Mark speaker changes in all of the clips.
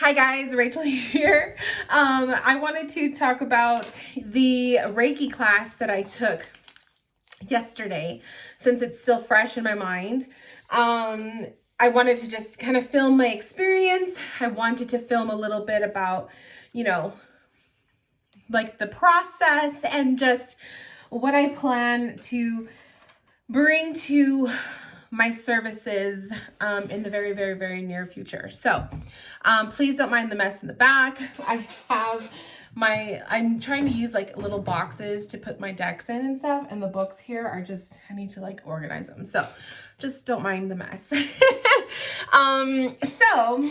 Speaker 1: Hi guys, Rachel here. I wanted to talk about the Reiki class that I took yesterday since it's still fresh in my mind. I wanted to just kind of film my experience. I wanted to film a little bit about, like the process and just what I plan to bring to my services in the very, very, very near future. So please don't mind the mess in the back. I'm trying to use like little boxes to put my decks in and stuff. And the books here are just, I need to like organize them. So just don't mind the mess. So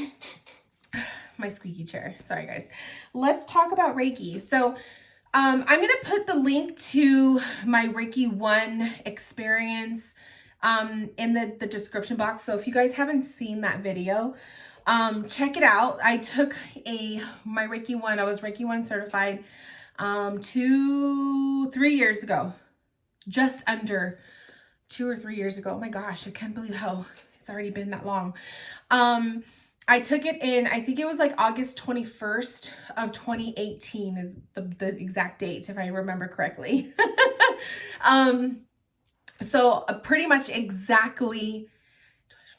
Speaker 1: my squeaky chair, sorry guys. Let's talk about Reiki. So I'm going to put the link to my Reiki 1 experience in the description box. So if you guys haven't seen that video, check it out. I took my Reiki 1. I was Reiki 1 certified 3 years ago, just under 2 or 3 years ago. Oh my gosh, I can't believe how it's already been that long. I took it in, I think it was like August 21st of 2018 is the exact date, if I remember correctly. So pretty much exactly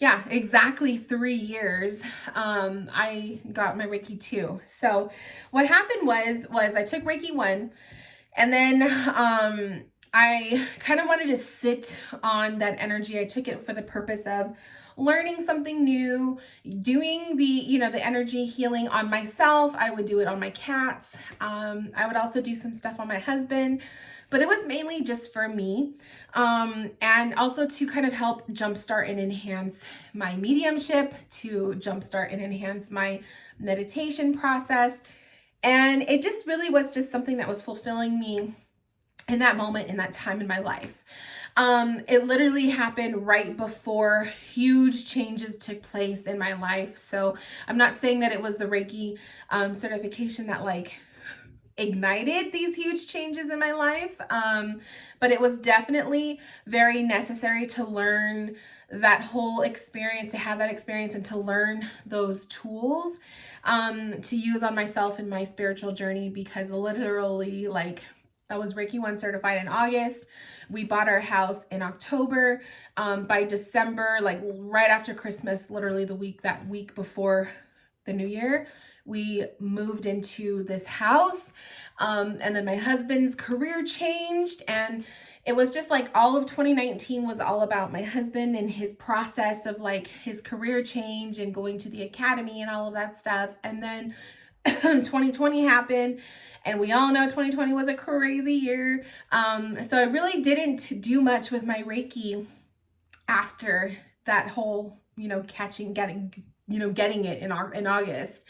Speaker 1: 3 years, I got my Reiki 2. So what happened was I took Reiki 1 and then, I kind of wanted to sit on that energy. I took it for the purpose of learning something new, doing the energy healing on myself. I would do it on my cats. I would also do some stuff on my husband, but it was mainly just for me. And also to kind of help jumpstart and enhance my mediumship, to jumpstart and enhance my meditation process. And it just really was just something that was fulfilling me in that moment, in that time in my life. It literally happened right before huge changes took place in my life. So I'm not saying that it was the Reiki certification that like ignited these huge changes in my life. But it was definitely very necessary to learn that whole experience, to have that experience and to learn those tools to use on myself in my spiritual journey, because literally like I was Reiki 1 certified in August. We bought our house in October. By December, like right after Christmas, literally that week before the new year, we moved into this house. And then my husband's career changed, and it was just like all of 2019 was all about my husband and his process of like his career change and going to the academy and all of that stuff. And then 2020 happened, and we all know 2020 was a crazy year. So I really didn't do much with my Reiki after that whole, getting it in August.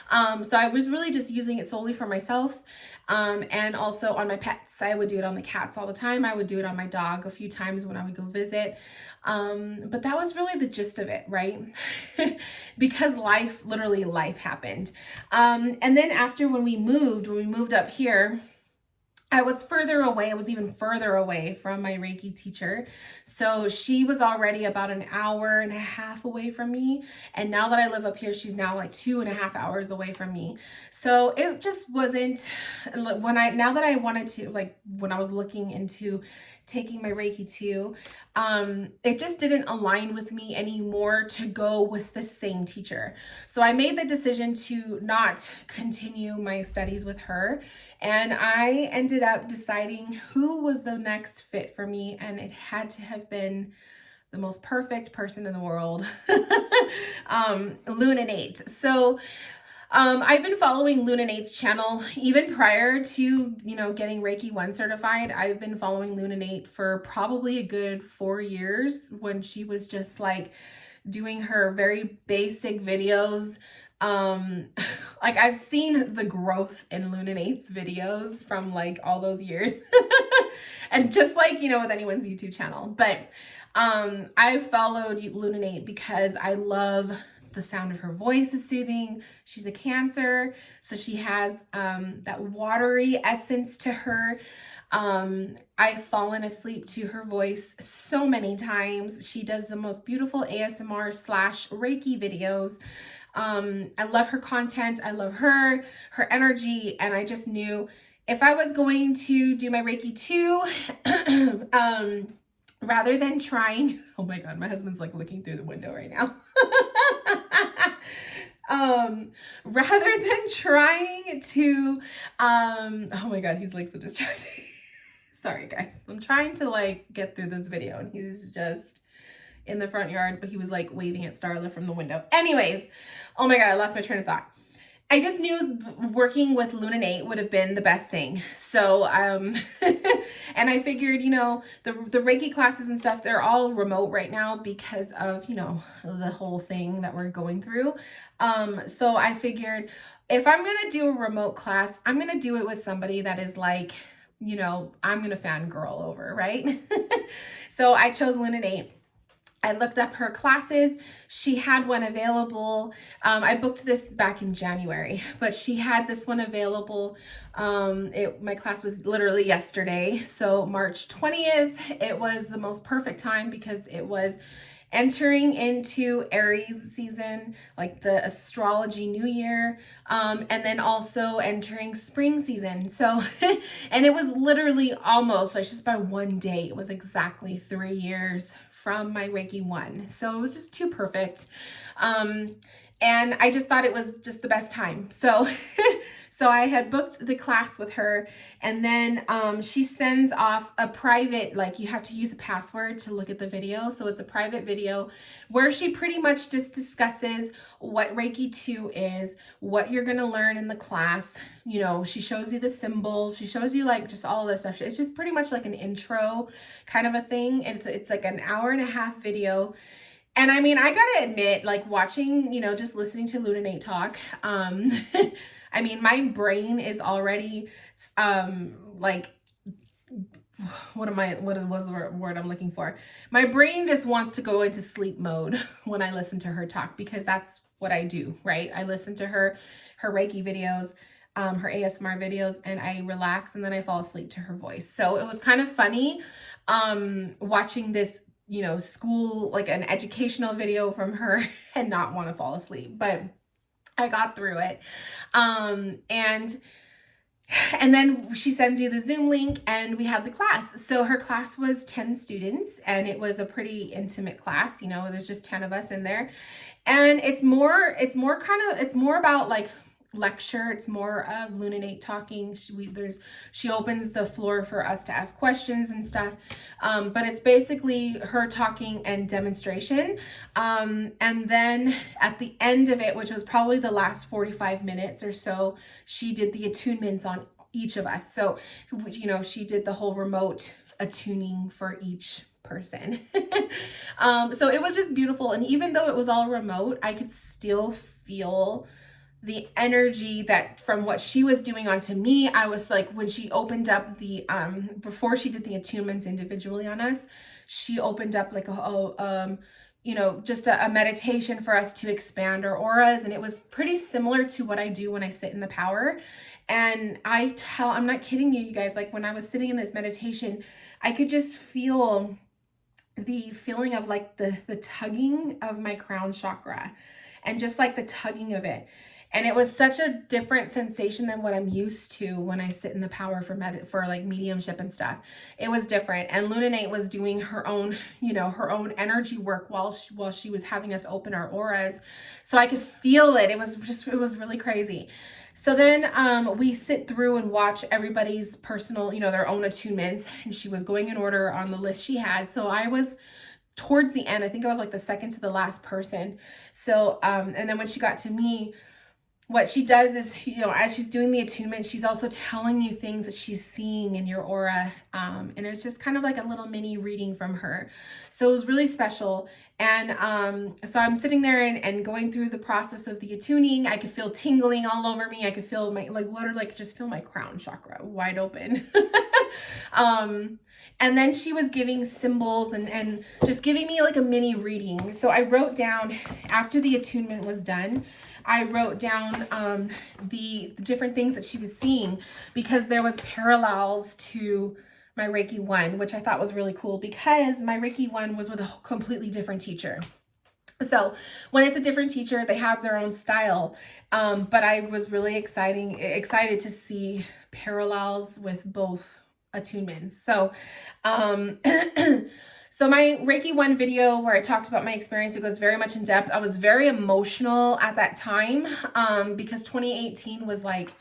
Speaker 1: So I was really just using it solely for myself. And also on my pets. I would do it on the cats all the time. I would do it on my dog a few times when I would go visit. But that was really the gist of it, right? Because literally life happened. And then after when we moved up here, I was further away. I was even further away from my Reiki teacher. So she was already about an hour and a half away from me. And now that I live up here, she's now like 2.5 hours away from me. So it just wasn't, when I was looking into taking my Reiki 2, it just didn't align with me anymore to go with the same teacher. So I made the decision to not continue my studies with her. And I ended up deciding who was the next fit for me, and it had to have been the most perfect person in the world, Lune Innate. So I've been following Lune Innate's channel even prior to, getting Reiki 1 certified. I've been following Lune Innate for probably a good 4 years, when she was just like doing her very basic videos. Like I've seen the growth in Lune Innate's videos from like all those years and just like, with anyone's YouTube channel. But I followed Lune Innate because I love the sound of her voice is soothing. She's a Cancer, so she has that watery essence to her. I've fallen asleep to her voice so many times. She does the most beautiful ASMR / Reiki videos. I love her content. I love her energy. And I just knew if I was going to do my Reiki 2, rather than trying, oh my God, my husband's like looking through the window right now. Rather than trying to, oh my God, he's like so distracted. Sorry guys, I'm trying to like get through this video and he's just in the front yard, but he was like waving at Starla from the window. Anyways, oh my God, I lost my train of thought. I just knew working with Innate would have been the best thing. So, and I figured, you know, the Reiki classes and stuff, they're all remote right now because of, you know, the whole thing that we're going through. So I figured if I'm going to do a remote class, I'm going to do it with somebody that is like, you know, I'm going to fangirl over, right? So I chose Innate. I looked up her classes. She had one available. I booked this back in January, but she had this one available. My class was literally yesterday. So March 20th, it was the most perfect time because it was entering into Aries season, like the astrology new year, and then also entering spring season. So, and it was literally almost like just by one day, it was exactly 3 years from my Reiki 1. So it was just too perfect. And I just thought it was just the best time. So, so I had booked the class with her, and then she sends off a private, like you have to use a password to look at the video. So it's a private video where she pretty much just discusses what Reiki 2 is, what you're going to learn in the class. You know, she shows you the symbols. She shows you like just all this stuff. It's just pretty much like an intro kind of a thing. It's like an 1.5-hour video. And I mean, I gotta admit, like watching, you know, just listening to Innate talk, I mean, my brain is already, like, what was the word I'm looking for? My brain just wants to go into sleep mode when I listen to her talk, because that's what I do, right? I listen to her Reiki videos, her ASMR videos, and I relax and then I fall asleep to her voice. So it was kind of funny, watching this, you know, school, like an educational video from her and not want to fall asleep, but I got through it. And then she sends you the Zoom link and we had the class. So her class was 10 students and it was a pretty intimate class. You know, there's just 10 of us in there, and it's more about like lecture. It's more of Innate talking. She opens the floor for us to ask questions and stuff, but it's basically her talking and demonstration, and then at the end of it, which was probably the last 45 minutes or so, she did the attunements on each of us. So, you know, she did the whole remote attuning for each person. So it was just beautiful, and even though it was all remote, I could still feel the energy that from what she was doing onto me. I was like, when she opened up the, before she did the attunements individually on us, she opened up like you know, just a meditation for us to expand our auras. And it was pretty similar to what I do when I sit in the power. And I'm not kidding you guys, like when I was sitting in this meditation, I could just feel the feeling of like the tugging of my crown chakra, and just like the tugging of it. And it was such a different sensation than what I'm used to when I sit in the power for like mediumship and stuff. It was different. And Innate was doing her own, you know, her own energy work while she was having us open our auras. So I could feel it. It was really crazy. So then we sit through and watch everybody's personal, you know, their own attunements. And she was going in order on the list she had. So I was towards the end. I think I was like the second to the last person. So, and then when she got to me, what she does is, you know, as she's doing the attunement, she's also telling you things that she's seeing in your aura. And it's just kind of like a little mini reading from her. So it was really special. And so I'm sitting there and going through the process of the attuning. I could feel tingling all over me. I could feel my, like literally like just feel my crown chakra wide open. And then she was giving symbols and just giving me like a mini reading. So I wrote down, after the attunement was done, I wrote down the different things that she was seeing, because there was parallels to my Reiki 1, which I thought was really cool, because my Reiki 1 was with a completely different teacher. So when it's a different teacher, they have their own style. But I was really excited to see parallels with both attunements. So, so my Reiki 1 video where I talked about my experience, it goes very much in depth. I was very emotional at that time, because 2018 was like,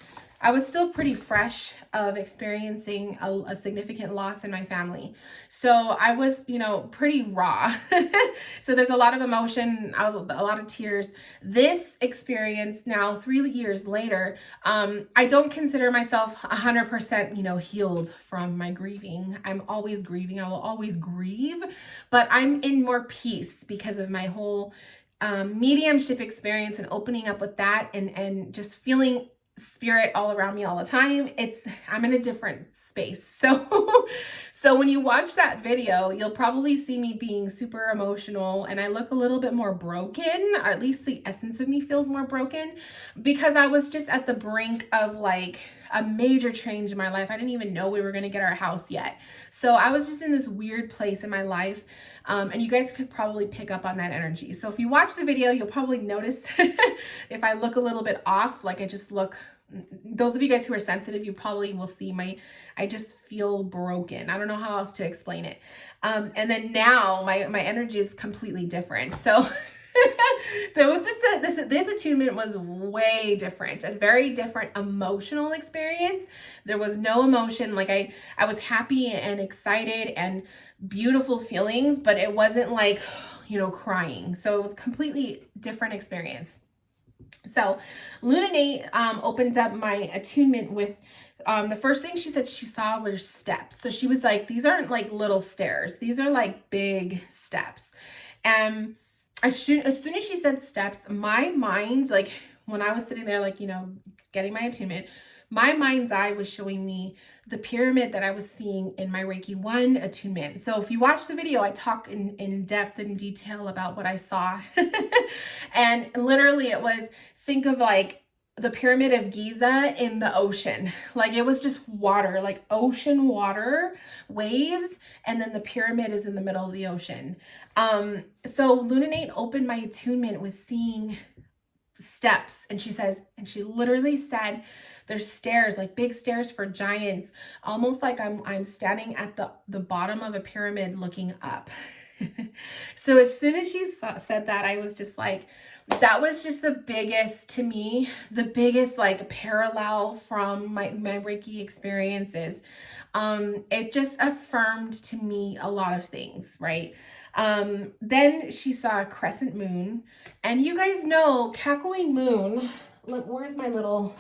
Speaker 1: I was still pretty fresh of experiencing a significant loss in my family. So I was, pretty raw. So there's a lot of emotion. A lot of tears. This experience now, 3 years later, I don't consider myself 100%, healed from my grieving. I'm always grieving. I will always grieve, but I'm in more peace because of my whole mediumship experience and opening up with that, and just feeling spirit all around me all the time. I'm in a different space. So when you watch that video, you'll probably see me being super emotional, and I look a little bit more broken, or at least the essence of me feels more broken, because I was just at the brink of like a major change in my life. I didn't even know we were going to get our house yet. So I was just in this weird place in my life. And you guys could probably pick up on that energy. So if you watch the video, you'll probably notice if I look a little bit off, like I just look, those of you guys who are sensitive, you probably will see I just feel broken. I don't know how else to explain it. And then now my energy is completely different. So so it was just this attunement was way different, a very different emotional experience. There was no emotion. Like I was happy and excited and beautiful feelings, but it wasn't like, crying. So it was completely different experience. So Lune opened up my attunement with the first thing she said she saw were steps. So she was like, these aren't like little stairs. These are like big steps. And as soon as she said steps, my mind, like when I was sitting there, like, getting my attunement, my mind's eye was showing me the pyramid that I was seeing in my Reiki 1 attunement. So if you watch the video, I talk in depth and detail about what I saw. And literally it was, think of like the pyramid of Giza in the ocean. Like it was just water, like ocean water, waves, and then the pyramid is in the middle of the ocean. So Lune opened my attunement with seeing steps, and she literally said, there's stairs, like big stairs for giants, almost like I'm standing at the bottom of a pyramid looking up. So as soon as she said that, I was just like, that was just the biggest, to me, the biggest like parallel from my Reiki experiences. It just affirmed to me a lot of things, right? Then she saw a crescent moon, and you guys know cackling moon, look, where's my little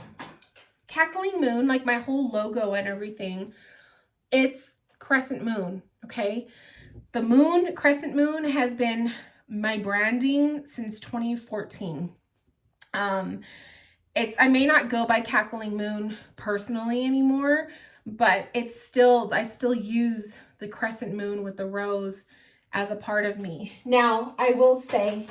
Speaker 1: cackling moon, like my whole logo and everything, it's crescent moon, okay? The crescent moon has been my branding since 2014. I may not go by cackling moon personally anymore, but I still use the crescent moon with the rose as a part of me. Now, I will say,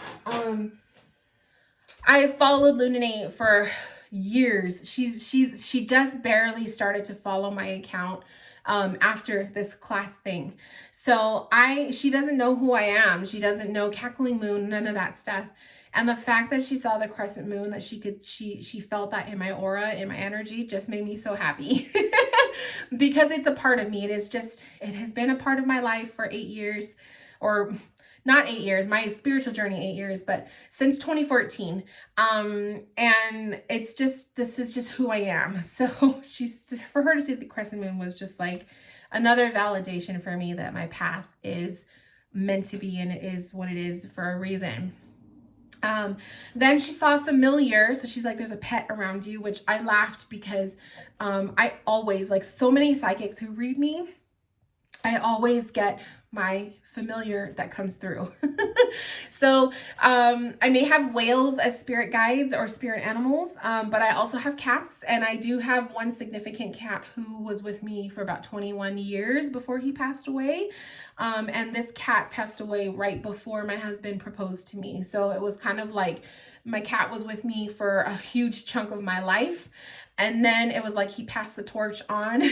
Speaker 1: I followed Lune for years. She just barely started to follow my account after this class thing. So she doesn't know who I am. She doesn't know cackling moon, none of that stuff. And the fact that she saw the crescent moon, that she felt that in my aura, in my energy, just made me so happy. Because it's a part of me. It has been a part of my life for 8 years, or not 8 years, my spiritual journey 8 years, but since 2014. And this is just who I am. So for her to see the crescent moon was just like another validation for me that my path is meant to be, and it is what it is for a reason. Then she saw a familiar. So she's like, there's a pet around you, which I laughed because I always, like so many psychics who read me, I always get my familiar that comes through. So I may have whales as spirit guides or spirit animals, but I also have cats, and I do have one significant cat who was with me for about 21 years before he passed away. And this cat passed away right before my husband proposed to me. So it was kind of like my cat was with me for a huge chunk of my life. And then it was like he passed the torch on,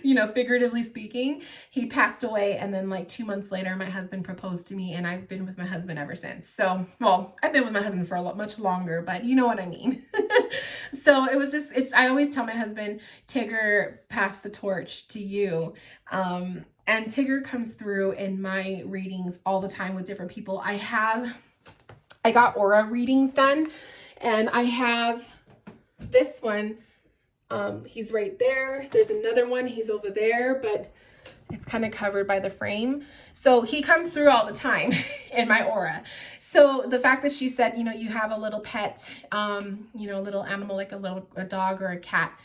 Speaker 1: you know, figuratively speaking. He passed away, and then like 2 months later, my husband proposed to me, and I've been with my husband ever since. So, well, I've been with my husband for a lot much longer, but you know what I mean. So it was just, I always tell my husband, Tigger passed the torch to you. And Tigger comes through in my readings all the time with different people. I got aura readings done, and I have this one. He's right there. There's another one. He's over there, but it's kind of covered by the frame. So he comes through all the time in my aura. So the fact that she said, you know, you have a little pet, you know, a little animal, like a dog or a cat,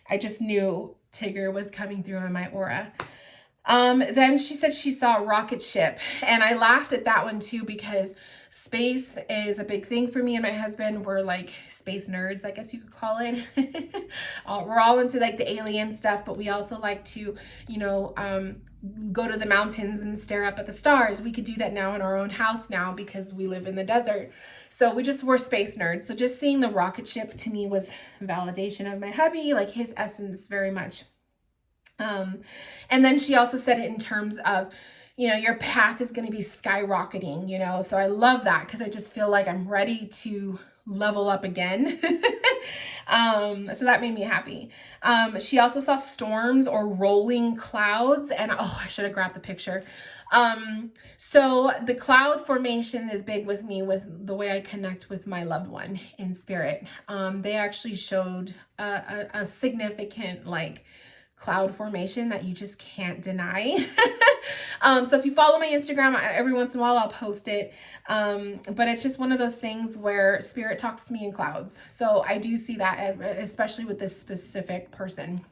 Speaker 1: I just knew Tigger was coming through in my aura. Then she said she saw a rocket ship, and I laughed at that one too, because space is a big thing for me and my husband. We're like space nerds, I guess you could call it. We're all into like the alien stuff, but we also like to, you know, go to the mountains and stare up at the stars. We could do that now in our own house now because we live in the desert. So we're space nerds. So just seeing the rocket ship to me was validation of my hubby, like his essence very much. And then she also said it in terms of, you know, your path is going to be skyrocketing, you know, so I love that because I just feel like I'm ready to level up again. So that made me happy. She also saw storms or rolling clouds, and oh, I should have grabbed the picture. So the cloud formation is big with me with the way I connect with my loved one in spirit. They actually showed a significant like cloud formation that you just can't deny. So if you follow my Instagram, every once in a while I'll post it. But it's just one of those things where spirit talks to me in clouds. So I do see that, especially with this specific person.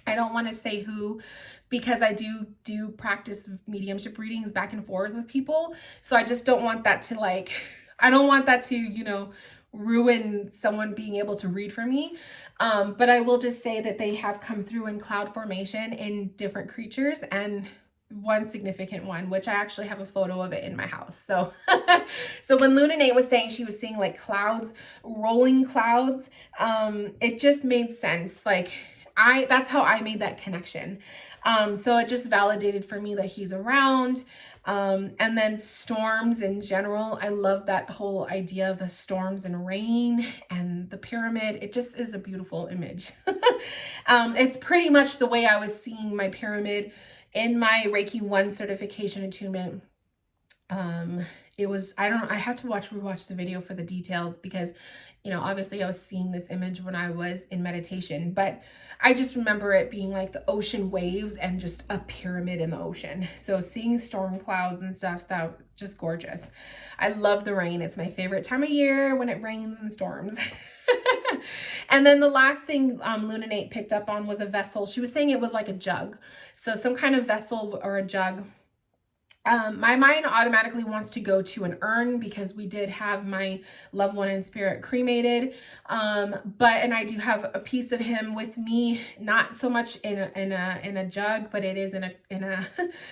Speaker 1: I don't want to say who, because I do practice mediumship readings back and forth with people. So I just don't want that to like, I don't want that to, you know, ruin someone being able to read for me. But I will just say that they have come through in cloud formation in different creatures, and one significant one, which I actually have a photo of it in my house. So, so when Innate was saying she was seeing like clouds, rolling clouds, it just made sense. Like that's how I made that connection. So it just validated for me that he's around. And then storms in general. I love that whole idea of the storms and rain and the pyramid. It just is a beautiful image. It's pretty much the way I was seeing my pyramid in my Reiki 1 certification attunement. It was, I had to rewatch the video for the details because, you know, obviously I was seeing this image when I was in meditation, but I just remember it being like the ocean waves and just a pyramid in the ocean. So seeing storm clouds and stuff, that just gorgeous. I love the rain. It's my favorite time of year when it rains and storms. And then the last thing Innate picked up on was a vessel. She was saying it was like a jug. So some kind of vessel or a jug. My mind automatically wants to go to an urn because we did have my loved one in spirit cremated. And I do have a piece of him with me, not so much in a jug, but it is in a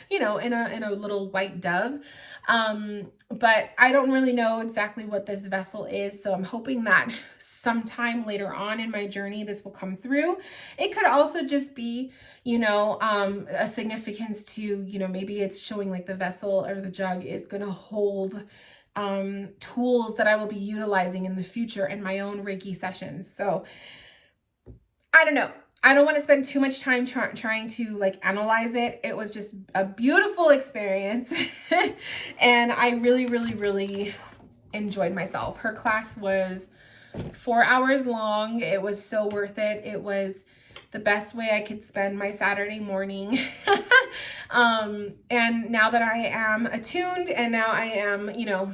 Speaker 1: you know, in a little white dove. But I don't really know exactly what this vessel is. So I'm hoping that sometime later on in my journey, this will come through. It could also just be, you know, a significance to, you know, maybe it's showing like the vessel or the jug is going to hold tools that I will be utilizing in the future in my own Reiki sessions. So I don't know. I don't want to spend too much time trying to like analyze it. It was just a beautiful experience. And I really, really, really enjoyed myself. Her class was 4 hours long. It was so worth it. It was the best way I could spend my Saturday morning. And now that I am attuned and now I am, you know,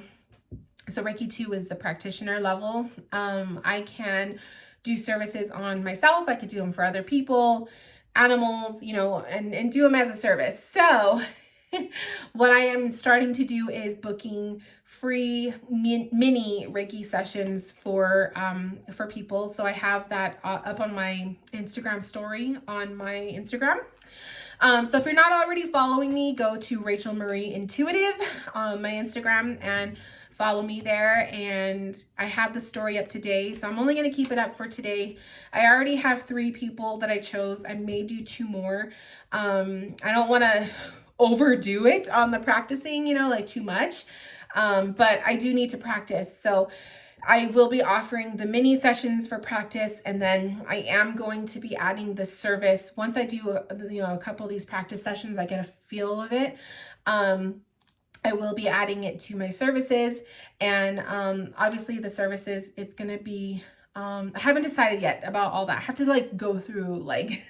Speaker 1: so Reiki 2 is the practitioner level. I can do services on myself. I could do them for other people, animals, you know, and do them as a service. So what I am starting to do is booking free mini Reiki sessions for people. So I have that up on my Instagram story on my Instagram. So if you're not already following me, go to Rachel Marie Intuitive on my Instagram and follow me there, and I have the story up today, so I'm only going to keep it up for today. I already have 3 people that I chose. I may do 2 more. I don't want to overdo it on the practicing, you know, like too much, but I do need to practice. So I will be offering the mini sessions for practice, and then I am going to be adding the service. Once I do, a couple of these practice sessions, I get a feel of it. I will be adding it to my services, and obviously the services, it's going to be, I haven't decided yet about all that. I have to like go through, like,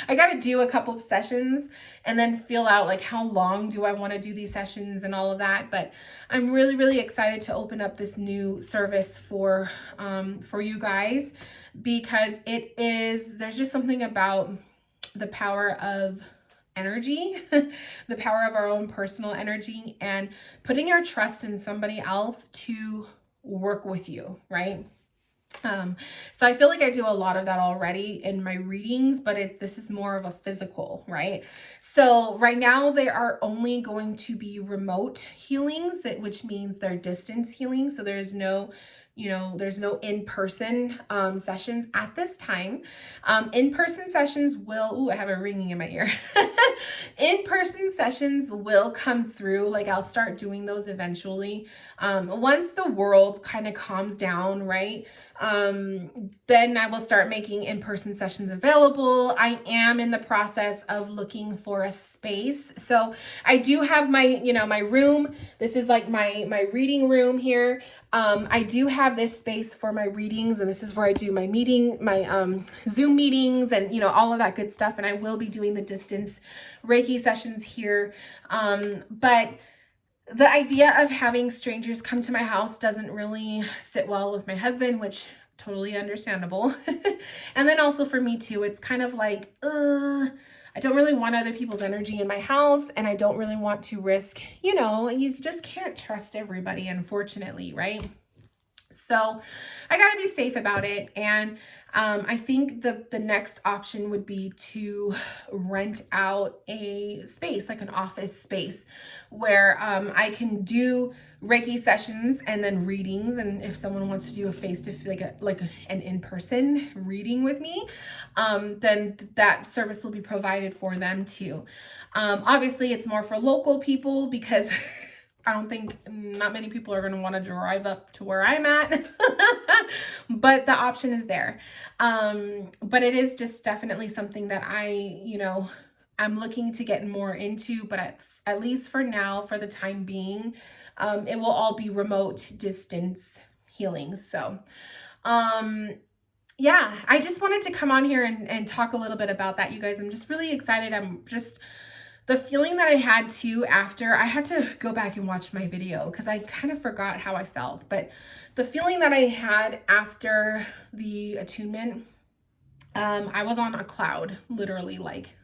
Speaker 1: I got to do a couple of sessions and then feel out like how long do I want to do these sessions and all of that. But I'm really, really excited to open up this new service for you guys, because there's just something about the power of energy, the power of our own personal energy, and putting your trust in somebody else to work with you, right? So I feel like I do a lot of that already in my readings, but this is more of a physical, right? So right now they are only going to be remote healings, which means they're distance healing. So there's no in-person sessions at this time. In-person sessions will, I have a ringing in my ear. In-person sessions will come through. Like, I'll start doing those eventually. Once the world kind of calms down, right? Then I will start making in-person sessions available. I am in the process of looking for a space. So I do have my room. This is like my reading room here. I do have this space for my readings, and this is where I do my Zoom meetings and, all of that good stuff. And I will be doing the distance Reiki sessions here. But the idea of having strangers come to my house doesn't really sit well with my husband, which totally understandable. And then also for me too, it's kind of like, I don't really want other people's energy in my house, and I don't really want to risk, you just can't trust everybody, unfortunately, right? So I got to be safe about it. And I think the next option would be to rent out a space, like an office space, where I can do Reiki sessions and then readings. And if someone wants to do a face-to-face, like an in-person reading with me, then that service will be provided for them too. Obviously, it's more for local people, because I don't think not many people are going to want to drive up to where I'm at, but the option is there. But it is just definitely something that I'm looking to get more into, but at least for now, for the time being, it will all be remote distance healings. So, yeah, I just wanted to come on here and talk a little bit about that, you guys. I'm just really excited. The feeling that I had too after, I had to go back and watch my video because I kind of forgot how I felt, but the feeling that I had after the attunement, I was on a cloud, literally, like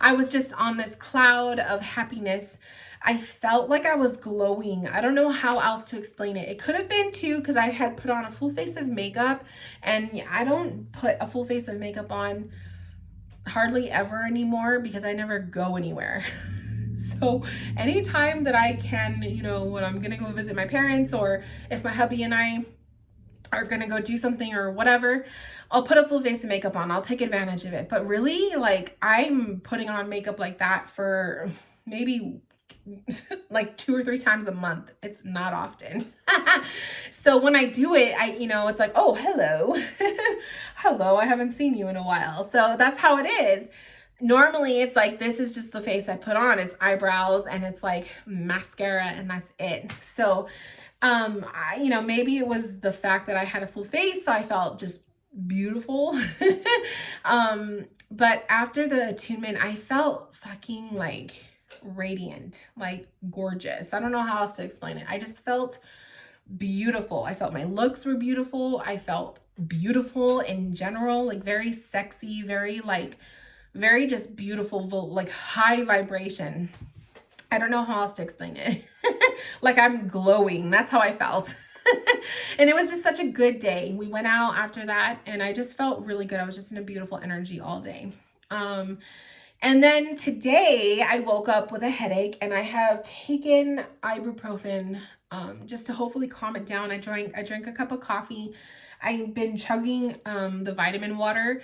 Speaker 1: I was just on this cloud of happiness. I felt like I was glowing. I don't know how else to explain it. It could have been too, because I had put on a full face of makeup, and I don't put a full face of makeup on hardly ever anymore because I never go anywhere. So anytime that I can, when I'm gonna go visit my parents, or if my hubby and I are gonna go do something or whatever, I'll put a full face of makeup on. I'll take advantage of it. But really, like, I'm putting on makeup like that for maybe like 2 or 3 times a month. It's not often. So when I do it, it's like, oh, hello. Hello, I haven't seen you in a while. So that's how it is. Normally it's like, this is just the face I put on. It's eyebrows and it's like mascara, and that's it. So, maybe it was the fact that I had a full face, so I felt just beautiful. But after the attunement, I felt fucking like radiant, like gorgeous. I don't know how else to explain it. I just felt beautiful. I felt my looks were beautiful. I felt beautiful in general, like very sexy, very just beautiful, like high vibration. I don't know how else to explain it. Like, I'm glowing. That's how I felt. And it was just such a good day. We went out after that, and I just felt really good. I was just in a beautiful energy all day. And then today I woke up with a headache, and I have taken ibuprofen just to hopefully calm it down. I drank a cup of coffee. I've been chugging the vitamin water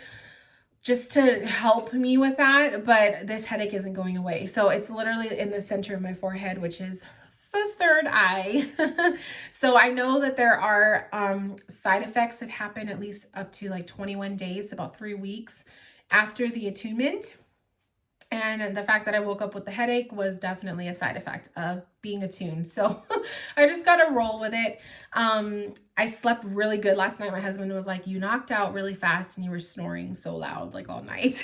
Speaker 1: just to help me with that, but this headache isn't going away. So it's literally in the center of my forehead, which is the third eye. So I know that there are side effects that happen at least up to like 21 days, about 3 weeks after the attunement. And the fact that I woke up with the headache was definitely a side effect of being attuned. So I just got to roll with it. I slept really good last night. My husband was like, you knocked out really fast and you were snoring so loud, like all night.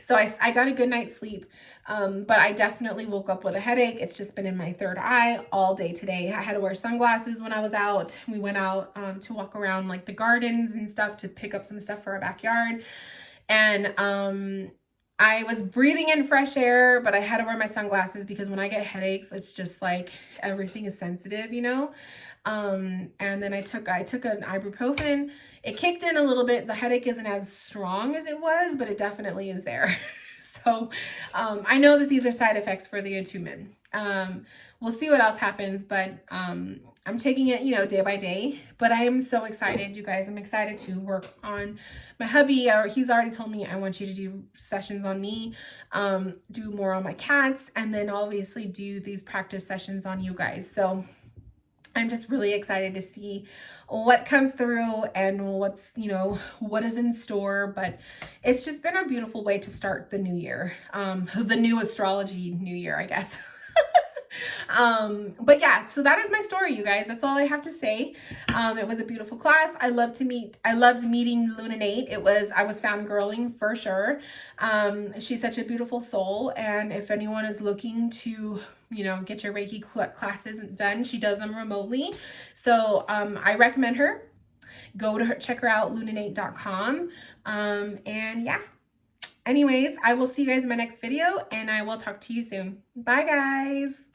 Speaker 1: So I got a good night's sleep. But I definitely woke up with a headache. It's just been in my third eye all day today. I had to wear sunglasses when I was out. We went out to walk around like the gardens and stuff to pick up some stuff for our backyard. And I was breathing in fresh air, but I had to wear my sunglasses because when I get headaches, it's just like everything is sensitive, you know? And then I took an ibuprofen. It kicked in a little bit. The headache isn't as strong as it was, but it definitely is there. So I know that these are side effects for the attunement. We'll see what else happens, but I'm taking it, you know, day by day. But I am so excited, you guys. I'm excited to work on my hubby. He's already told me, I want you to do sessions on me, do more on my cats, and then obviously do these practice sessions on you guys. So I'm just really excited to see what comes through and what's, you know, what is in store. But it's just been a beautiful way to start the new year, the new astrology new year, I guess. But yeah, so that is my story, you guys. That's all I have to say. It was a beautiful class. I loved meeting Lune. I was fangirling for sure. She's such a beautiful soul. And if anyone is looking to, you know, get your Reiki classes done, she does them remotely. So, I recommend her. Go to her, check her out, luneinate.com. And yeah. Anyways, I will see you guys in my next video, and I will talk to you soon. Bye, guys.